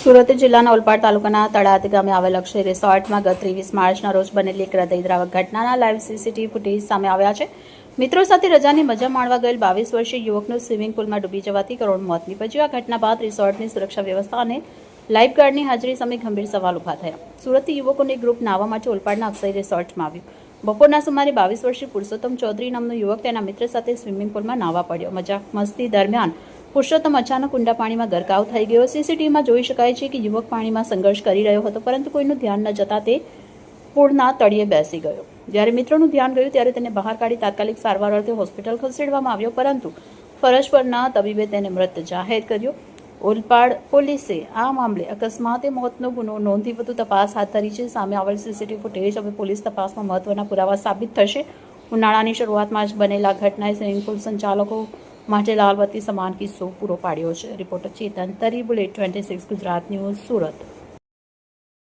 સુરત જિલ્લાના ઓલપાડ તાલુકાના તળાદ ગામે આવેલ અક્ષય રિસોર્ટમાં ગત 23 માર્ચના રોજ બનેલી એક હૃદયદ્રાવક ઘટનાના લાઈવ સીસીટીવી ફૂટેજ સામે આવ્યા છે। મિત્રો સાથે રજાની મજા માણવા ગયેલ 22 વર્ષીય યુવકનું સ્વિમિંગ પુલમાં ડૂબી જવાથી કરુણ મોત નીપજ્યું। આ ઘટના બાદ રિસોર્ટની સુરક્ષા વ્યવસ્થા અને લાઈફગાર્ડની હાજરી સામે ગંભીર સવાલ ઊભા થયા। સુરતથી યુવકોનું એક ગ્રુપ નાહવા માટે ઓલપાડના અક્ષય રિસોર્ટમાં આવ્યું। બપોરના સુમારે 22 વર્ષીય પુરુષોત્તમ ચૌધરી નામનો યુવક તેના મિત્ર સાથે સ્વિમિંગ પુલમાં નાહવા પડ્યો। મજાક મસ્તી દરમિયાન પુરુષોત્તમ અચાનક ઊંડા પાણીમાં ગરકાવ થઈ ગયો। સીસીટીવીમાં જોઈ શકાય છે કે યુવક પાણીમાં સંઘર્ષ કરી રહ્યો હતો, પરંતુ કોઈનું ધ્યાન ન જતા તે પૂળના તળિયે બેસી ગયો। જ્યારે મિત્રોનું ધ્યાન ગયું ત્યારે તેને બહાર કાઢી તાત્કાલિક સારવાર અર્થે હોસ્પિટલ ખસેડવામાં આવ્યો, પરંતુ ફરજ પરના તબીબે તેને મૃત જાહેર કર્યો। ઓલપાડ પોલીસે આ મામલે અકસ્માતે મોતનો ગુનો નોંધી વધુ તપાસ હાથ ધરી છે। સામે આવેલ સીસીટીવી ફૂટેજ હવે પોલીસ તપાસમાં મહત્વના પુરાવા સાબિત થશે। ઉનાળાની શરૂઆતમાં જ બનેલા ઘટનાએ સ્વિમિંગ પુલ સંચાલકો માટે લાલબત્તી સમાન કિસ્સો પૂરો પાડ્યો છે। રિપોર્ટર ચેતન તરી, બુલેટ 26 ગુજરાત ન્યૂઝ, સુરત।